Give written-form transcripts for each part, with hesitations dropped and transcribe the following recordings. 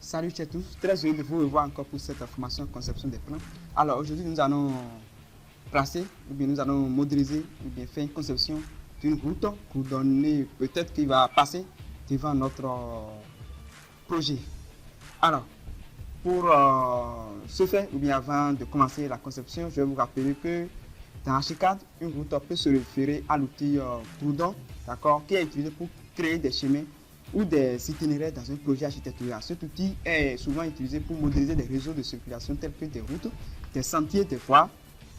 Salut à tous, très heureux de vous revoir encore pour cette formation conception des plans. Alors aujourd'hui nous allons placer, ou bien nous allons modéliser, ou bien faire une conception d'une route pour donner peut-être qu'il va passer devant notre projet. Alors pour ce faire, ou bien avant de commencer la conception, je vais vous rappeler que dans Archicad, une route peut se référer à l'outil Groudon, d'accord, qui est utilisé pour créer des chemins ou des itinéraires dans un projet architectural. Cet outil est souvent utilisé pour modéliser des réseaux de circulation tels que des routes, des sentiers, des voies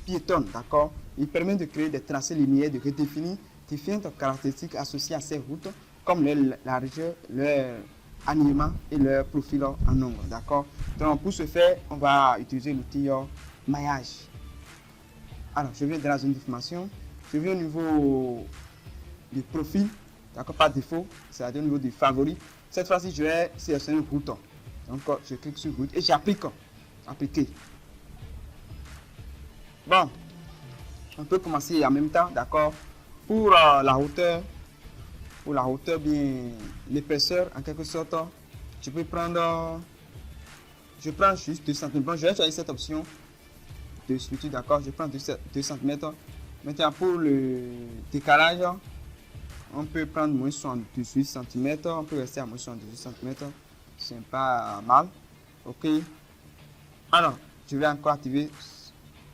piétonnes, d'accord. Il permet de créer des tracés linéaires, de redéfinir différentes caractéristiques associées à ces routes, comme leur largeur, leur alignement et leur profil en nombre, d'accord. Donc pour ce faire, on va utiliser l'outil maillage. Alors, je viens de la zone d'information, je viens au niveau du profil, d'accord, par défaut, c'est-à-dire au niveau du favori. Cette fois-ci, je vais sélectionner route. Donc, je clique sur route et j'applique. Appliquer. Bon, on peut commencer en même temps, d'accord. Pour la hauteur, bien l'épaisseur, en quelque sorte, je peux prendre, je prends juste 2 cm. Bon, je vais choisir cette option de structure, d'accord, je prends 2 cm. Maintenant pour le décalage, on peut prendre moins 78 cm, on peut rester à moins 78 cm, c'est pas mal, ok. Alors je vais encore activer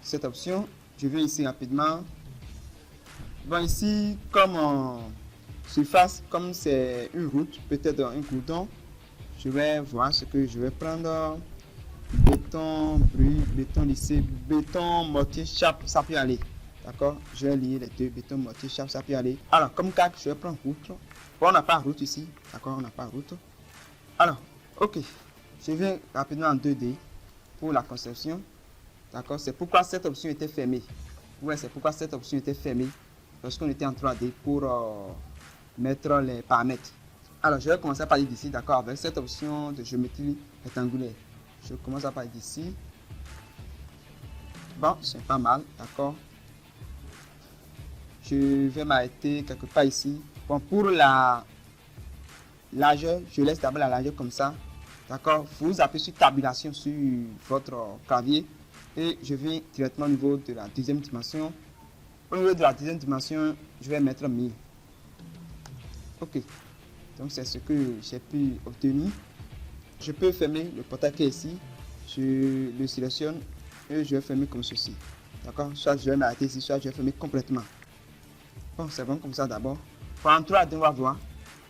cette option, je vais ici rapidement. Bon, ici comme surface, comme c'est une route, peut-être un goudron, je vais voir ce que je vais prendre. Béton brut, béton lissé, béton mortier chape, ça peut aller. D'accord, je vais lier les deux, béton mortier chape, ça peut aller. Alors, comme cadre, je vais prendre route. Bon, on n'a pas route ici, d'accord, on n'a pas route. Alors, ok, je viens rapidement en 2D pour la conception. D'accord, c'est pourquoi cette option était fermée. Ouais, c'est pourquoi cette option était fermée lorsqu'on était en 3D pour mettre les paramètres. Alors, je vais commencer à parler d'ici, d'accord, avec cette option de géométrie rectangulaire. Je commence à partir d'ici. Bon, c'est pas mal, d'accord. Je vais m'arrêter quelque part ici. Bon, pour la largeur, je laisse d'abord la largeur comme ça. D'accord. Vous appuyez sur tabulation sur votre clavier. Et je viens directement au niveau de la deuxième dimension. Au niveau de la deuxième dimension, je vais mettre 1000. Ok. Donc, c'est ce que j'ai pu obtenir. Je peux fermer le portail qui est ici. Je le sélectionne et je vais fermer comme ceci. D'accord, soit je vais m'arrêter ici, soit je vais fermer complètement. Bon, c'est bon comme ça d'abord. En 3D, on va voir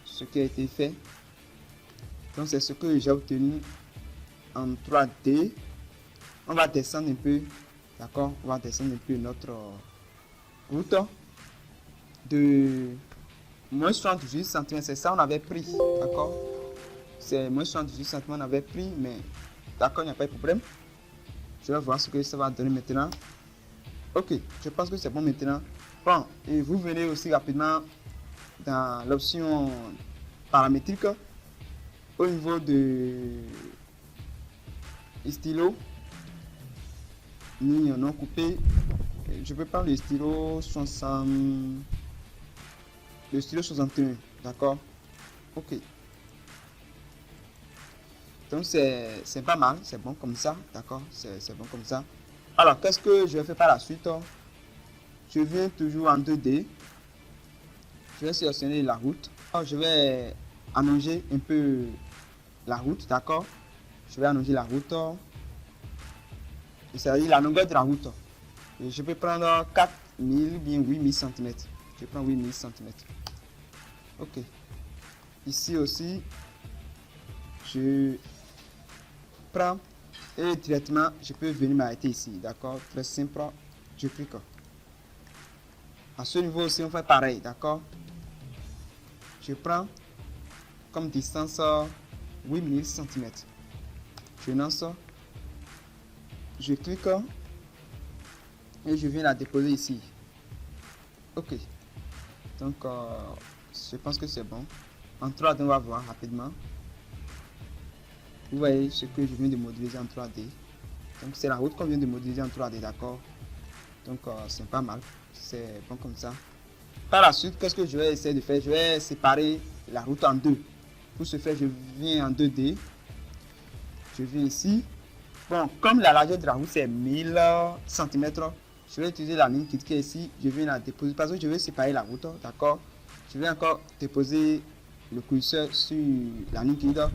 ce qui a été fait. Donc, c'est ce que j'ai obtenu en 3D. On va descendre un peu. D'accord, on va descendre un peu notre route de moins 78 cm. C'est ça, on avait pris. D'accord, c'est moins 78 cm, on avait pris, mais d'accord, il n'y a pas de problème. Je vais voir ce que ça va donner maintenant. Ok, je pense que c'est bon maintenant. Bon, et vous venez aussi rapidement dans l'option paramétrique au niveau de stylo, ligne non coupée. Je peux prendre le stylo 60, le stylo 61, d'accord. Ok. Donc c'est pas mal, c'est bon comme ça, d'accord, c'est bon comme ça. Alors, qu'est-ce que je vais faire par la suite? Je viens toujours en 2D. Je vais sélectionner la route. Alors, je vais allonger un peu la route, d'accord. Je vais allonger la route. C'est-à-dire la longueur de la route. Et je peux prendre 4000 bien 8000 cm. Je prends 8000 cm. Ok. Ici aussi, je prends et directement je peux venir m'arrêter ici, d'accord, très simple. Je clique à ce niveau aussi, on fait pareil, d'accord. Je prends comme distance 8000 cm. Je lance, je clique et je viens la déposer ici. Ok, donc je pense que c'est bon. En 3D, on va voir rapidement. Vous voyez ce que je viens de modéliser en 3D. Donc c'est la route qu'on vient de modéliser en 3D, d'accord. Donc c'est pas mal, c'est bon comme ça. Par la suite, qu'est-ce que je vais essayer de faire? Je vais séparer la route en deux. Pour ce faire, je viens en 2D. je viens ici. Bon, comme la largeur de la route c'est 1000 cm, je vais utiliser la ligne qui est ici. Je viens la déposer parce que je vais séparer la route, d'accord. Je vais encore déposer le curseur sur la ligne qui est là.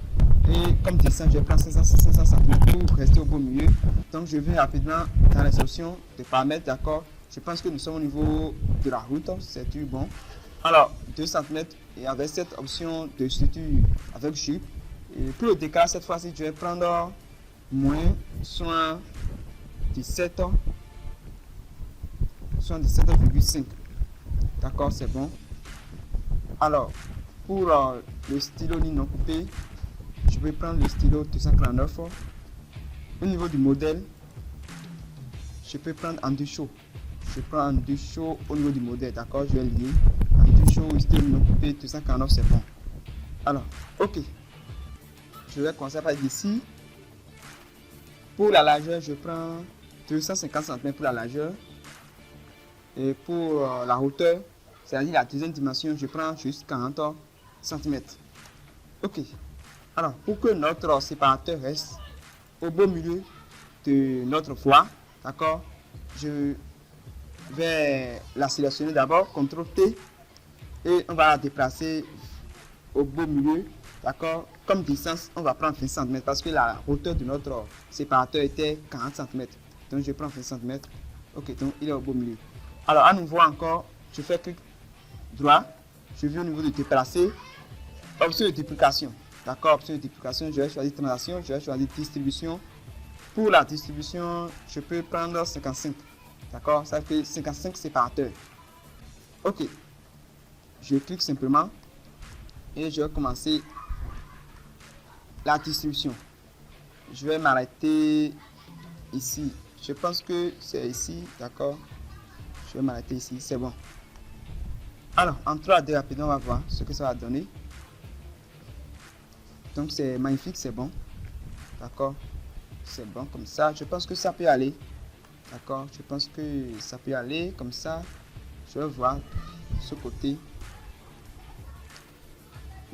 Et comme dessin, je prends 500 cm pour rester au beau milieu. Donc je vais rapidement dans les options de paramètres, d'accord. Je pense que nous sommes au niveau de la route, c'est tout bon. Alors 2 cm et avec cette option de structure avec jupe. Et pour le décalage cette fois-ci, je vais prendre moins soit 17,5. D'accord, c'est bon. Alors pour le stylo ligne non coupé, je vais prendre le stylo 249. Au niveau du modèle, je peux prendre en deux chaud. Je prends en deux chaud au niveau du modèle, d'accord. Je vais lier en deux chaud, stylo non coupé 249, c'est bon. Alors ok, je vais commencer par ici. Pour la largeur, je prends 250 cm pour la largeur. Et pour la hauteur, c'est-à-dire la deuxième dimension, je prends juste 40 cm. Ok. Alors, pour que notre séparateur reste au beau milieu de notre voie, d'accord, je vais la sélectionner d'abord, CTRL T, et on va la déplacer au beau milieu, d'accord. Comme distance, on va prendre 20 cm parce que la hauteur de notre séparateur était 40 cm. Donc, je prends 20 cm. Ok, donc il est au beau milieu. Alors, à nouveau encore, je fais clic droit, je viens au niveau de déplacer, option de duplication. D'accord, option de duplication, je vais choisir transaction, je vais choisir distribution. Pour la distribution, je peux prendre 55. D'accord, ça fait 55 séparateurs. Ok, je clique simplement et je vais commencer la distribution. Je vais m'arrêter ici. Je pense que c'est ici, d'accord. Je vais m'arrêter ici, c'est bon. Alors, en 3 2 rapidement, on va voir ce que ça va donner. Donc, c'est magnifique, c'est bon. D'accord, c'est bon comme ça. Je pense que ça peut aller. D'accord, je pense que ça peut aller comme ça. Je vais voir ce côté.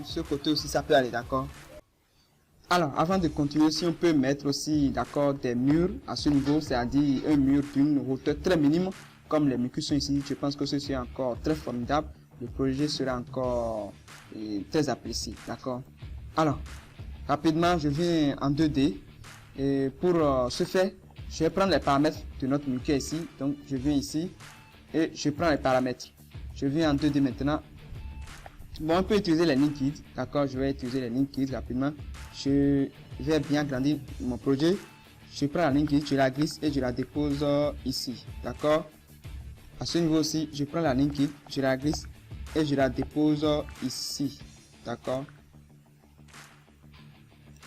Ce côté aussi, ça peut aller, d'accord. Alors, avant de continuer, si on peut mettre aussi, d'accord, des murs à ce niveau, c'est-à-dire un mur d'une hauteur très minime, comme les murs qui sont ici, je pense que ceci est encore très formidable. Le projet sera encore très apprécié, d'accord. Alors, rapidement, je viens en 2D. Et pour ce faire, je vais prendre les paramètres de notre mur qui est ici. Donc, je viens ici et je prends les paramètres. Je viens en 2D maintenant. Bon, on peut utiliser les lignes guides, d'accord. Je vais utiliser les lignes guides rapidement. Je vais bien agrandir mon projet. Je prends la ligne guide, je la glisse et je la dépose ici, d'accord. À ce niveau aussi, je prends la ligne guide, je la glisse et je la dépose ici, d'accord.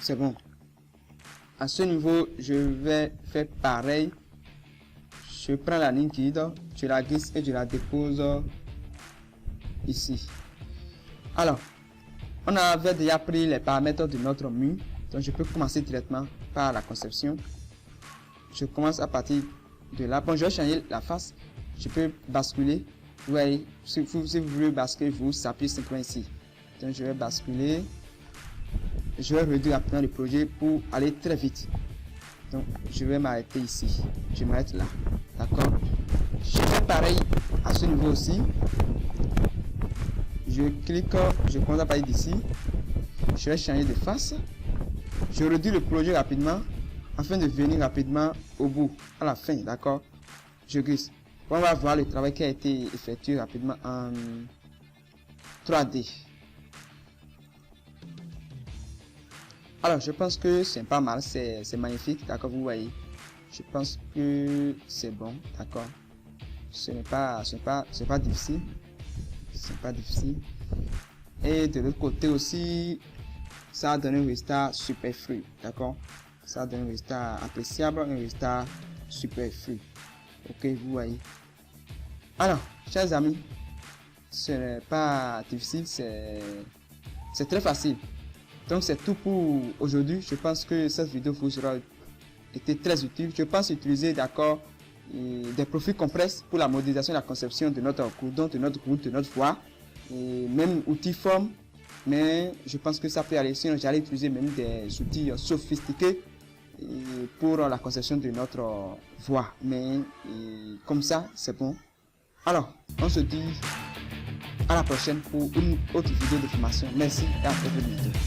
C'est bon. À ce niveau, je vais faire pareil. Je prends la ligne guide, je la glisse et je la dépose ici. Alors, on avait déjà pris les paramètres de notre mur, donc je peux commencer directement par la conception. Je commence à partir de là. Bon, je vais changer la face. Je peux basculer. Vous voyez, si vous voulez basculer, vous appuyez simplement ici. Donc, je vais basculer. Je vais réduire rapidement le projet pour aller très vite. Donc, je vais m'arrêter ici. Je m'arrête là. D'accord. Je fais pareil à ce niveau aussi. Je clique, je commence à partir d'ici. Je vais changer de face. Je réduis le projet rapidement afin de venir rapidement au bout, à la fin, d'accord. Je glisse. On va voir le travail qui a été effectué rapidement en 3D. Alors, je pense que c'est pas mal, c'est magnifique, d'accord, vous voyez. Je pense que c'est bon, d'accord. Ce n'est pas difficile. C'est pas difficile. Et de l'autre côté aussi, ça a donné un résultat super fluide, d'accord. Ça a donné un résultat appréciable, un résultat super fluide. Ok, vous voyez. Alors, chers amis, ce n'est pas difficile, c'est très facile. Donc c'est tout pour aujourd'hui. Je pense que cette vidéo vous aura été très utile. Je pense utiliser, d'accord, des profils Compress pour la modélisation et la conception de notre cours, de notre route, de notre voie, et même outil forme Mais je pense que ça peut aller. Sinon, j'allais utiliser même des outils sophistiqués pour la conception de notre voix. Mais comme ça, c'est bon. Alors, on se dit à la prochaine pour une autre vidéo de formation. Merci et à très bientôt.